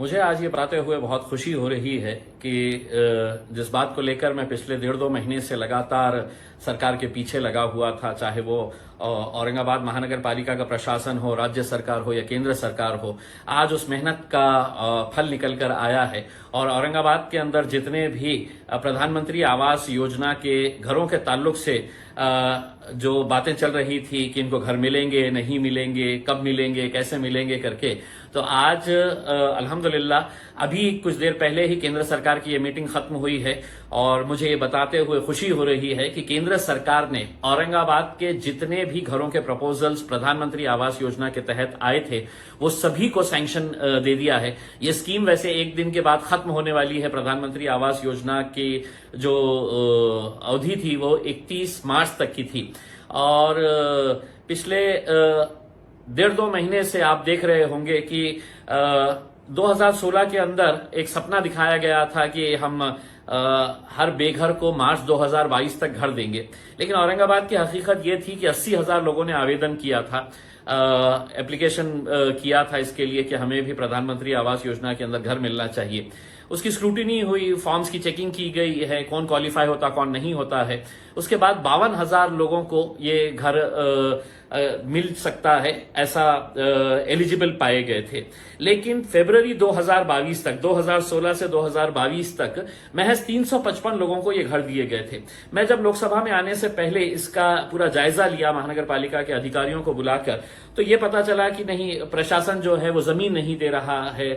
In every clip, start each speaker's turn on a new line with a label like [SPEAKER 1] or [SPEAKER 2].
[SPEAKER 1] मुझे आज ये बताते हुए बहुत खुशी हो रही है कि जिस बात को लेकर मैं पिछले 1.5-2 महीने से लगातार सरकार के पीछे लगा हुआ था, चाहे वो औरंगाबाद महानगर पालिका का प्रशासन हो, राज्य सरकार हो या केंद्र सरकार हो, आज उस मेहनत का फल निकल कर आया है। और औरंगाबाद के अंदर जितने भी प्रधानमंत्री आवास योजना के घरों के ताल्लुक से जो बातें चल रही थी कि इनको घर मिलेंगे, नहीं मिलेंगे, कब मिलेंगे, कैसे मिलेंगे करके, तो आज अल्हम्दुलिल्लाह अभी कुछ देर पहले ही केंद्र सरकार की ये मीटिंग खत्म हुई है और मुझे ये बताते हुए खुशी हो रही है कि केंद्र सरकार ने औरंगाबाद के जितने भी घरों के प्रपोजल्स प्रधानमंत्री आवास योजना के तहत आए थे वो सभी को सैंक्शन दे दिया है। ये स्कीम वैसे एक दिन के बाद खत्म होने वाली है। प्रधानमंत्री आवास योजना की जो अवधि थी वो 31 मार्च तक की थी और पिछले 1.5-2 महीने से आप देख रहे होंगे कि 2016 के अंदर एक सपना दिखाया गया था कि हम हर बेघर को मार्च 2022 तक घर देंगे, लेकिन औरंगाबाद की हकीकत ये थी कि 80,000 लोगों ने आवेदन किया था, एप्लीकेशन किया था इसके लिए कि हमें भी प्रधानमंत्री आवास योजना के अंदर घर मिलना चाहिए। उसकी स्क्रूटिनी हुई, फॉर्म्स की चेकिंग की गई है, कौन क्वालिफाई होता कौन नहीं होता है। उसके बाद 52,000 लोगों को ये घर मिल सकता है ऐसा एलिजिबल पाए गए थे, लेकिन फरवरी 2022 तक, 2016 से 2022 तक महज 355 लोगों को ये घर दिए गए थे। मैं जब लोकसभा में आने से पहले इसका पूरा जायजा लिया महानगर पालिका के अधिकारियों को बुलाकर, तो ये पता चला कि नहीं, प्रशासन जो है वो जमीन नहीं दे रहा है,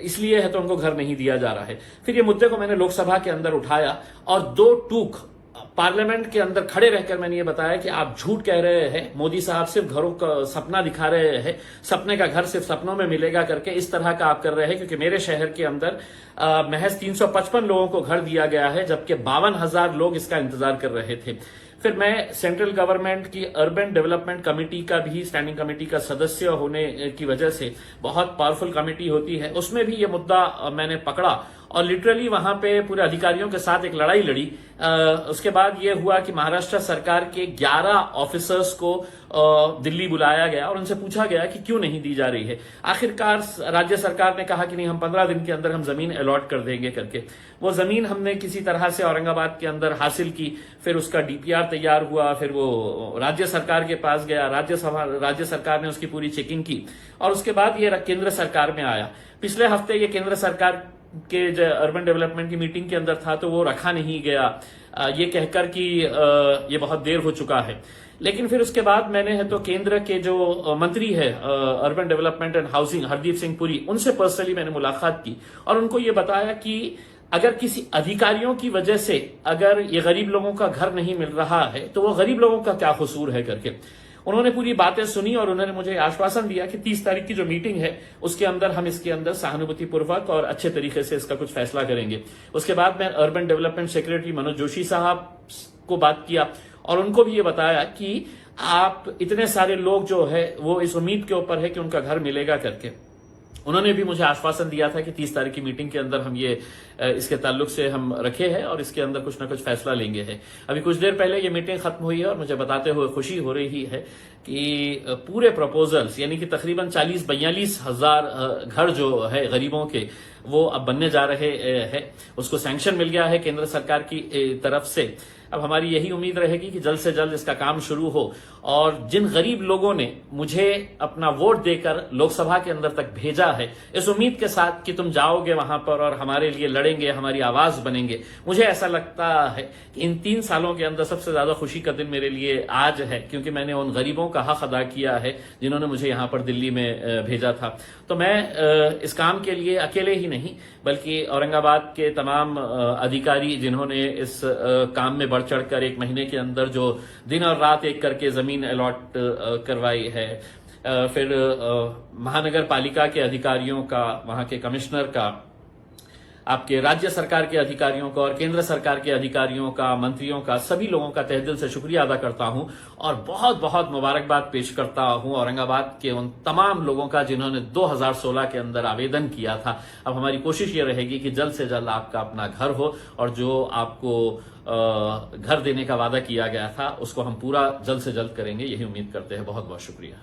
[SPEAKER 1] इसलिए है तो उनको घर नहीं दिया जा रहा है। फिर ये मुद्दे को मैंने लोकसभा के अंदर उठाया और 2 टूक पार्लियामेंट के अंदर खड़े रहकर मैंने ये बताया कि आप झूठ कह रहे हैं, मोदी साहब सिर्फ घरों का सपना दिखा रहे हैं, सपने का घर सिर्फ सपनों में मिलेगा करके इस तरह का आप कर रहे हैं, क्योंकि मेरे शहर के अंदर महज 355 लोगों को घर दिया गया है जबकि 52,000 लोग इसका इंतजार कर रहे थे। फिर मैं सेंट्रल गवर्नमेंट की अर्बन डेवलपमेंट कमेटी का भी, स्टैंडिंग कमेटी का सदस्य होने की वजह से, बहुत पावरफुल कमेटी होती है, उसमें भी ये मुद्दा मैंने पकड़ा और लिटरली वहां पे पूरे अधिकारियों के साथ एक लड़ाई लड़ी। उसके बाद ये हुआ कि महाराष्ट्र सरकार के 11 ऑफिसर्स को दिल्ली बुलाया गया और उनसे पूछा गया कि क्यों नहीं दी जा रही है। आखिरकार राज्य सरकार ने कहा कि नहीं, हम 15 दिन के अंदर हम जमीन अलॉट कर देंगे करके। वो जमीन हमने किसी तरह से औरंगाबाद के अंदर हासिल की, फिर उसका डीपीआर तैयार हुआ, फिर वो राज्य सरकार के पास गया, राज्य सरकार ने उसकी पूरी चेकिंग की और उसके बाद ये केंद्र सरकार में आया। पिछले हफ्ते ये केंद्र सरकार के जो अर्बन डेवलपमेंट की मीटिंग के अंदर था तो वो रखा नहीं गया, ये कहकर कि ये बहुत देर हो चुका है। लेकिन फिर उसके बाद मैंने है तो केंद्र के जो मंत्री है urban development and housing, Hardeep Singh Puri, उनसे पर्सनली मैंने मुलाकात की और उनको ये बताया कि अगर किसी अधिकारियों की वजह से अगर ये गरीब लोगों का घर नहीं मिल रहा है तो वो गरीब लोगों का क्या कसूर है करके। उन्होंने पूरी बातें सुनी और उन्होंने मुझे आश्वासन दिया कि 30 तारीख की जो मीटिंग है उसके अंदर हम इसके अंदर सहानुभूतिपूर्वक और अच्छे तरीके से इसका कुछ फैसला करेंगे। उसके बाद मैं urban development secretary Manoj Joshi साहब को बात किया और उनको भी ये बताया कि आप इतने सारे लोग जो है वो इस उम्मीद के ऊपर है कि उनका घर मिलेगा करके। उन्होंने भी मुझे आश्वासन दिया था कि 30 तारीख की मीटिंग के अंदर हम ये इसके ताल्लुक से हम रखे हैं और इसके अंदर कुछ ना कुछ फैसला लेंगे है। अभी कुछ देर पहले ये मीटिंग खत्म हुई है और मुझे बताते हुए खुशी हो रही है कि पूरे प्रपोजल्स यानी कि तकरीबन 40-42 हजार घर जो है गरीबों के वो अब बनने जा रहे हैं। उसको सैंक्शन मिल गया है केंद्र सरकार की तरफ से। अब हमारी यही उम्मीद रहेगी कि जल्द से जल्द इसका काम शुरू हो और जिन गरीब लोगों ने मुझे अपना वोट देकर लोकसभा के अंदर तक भेजा है, इस उम्मीद के साथ कि तुम जाओगे वहां पर और हमारे लिए लड़ेंगे, हमारी आवाज बनेंगे, मुझे ऐसा लगता है कि इन 3 सालों के अंदर सबसे ज्यादा खुशी का दिन मेरे लिए आज है, क्योंकि मैंने उन गरीबों का हक अदा किया है जिन्होंने मुझे यहां पर दिल्ली में भेजा था। तो मैं इस काम के लिए अकेले ही नहीं बल्कि औरंगाबाद के तमाम अधिकारी जिन्होंने इस काम में बढ़ चढ़कर 1 महीने के अंदर जो दिन और रात एक करके जमीन अलॉट करवाई है, फिर महानगर पालिका के अधिकारियों का, वहां के कमिश्नर का, आपके राज्य सरकार के अधिकारियों का और केंद्र सरकार के अधिकारियों का, मंत्रियों का, सभी लोगों का तहे दिल से शुक्रिया अदा करता हूं और बहुत बहुत मुबारकबाद पेश करता हूं औरंगाबाद के उन तमाम लोगों का जिन्होंने 2016 के अंदर आवेदन किया था। अब हमारी कोशिश ये रहेगी कि जल्द से जल्द आपका अपना घर हो और जो आपको घर देने का वादा किया गया था उसको हम पूरा जल्द से जल्द करेंगे, यही उम्मीद करते हैं। बहुत बहुत शुक्रिया।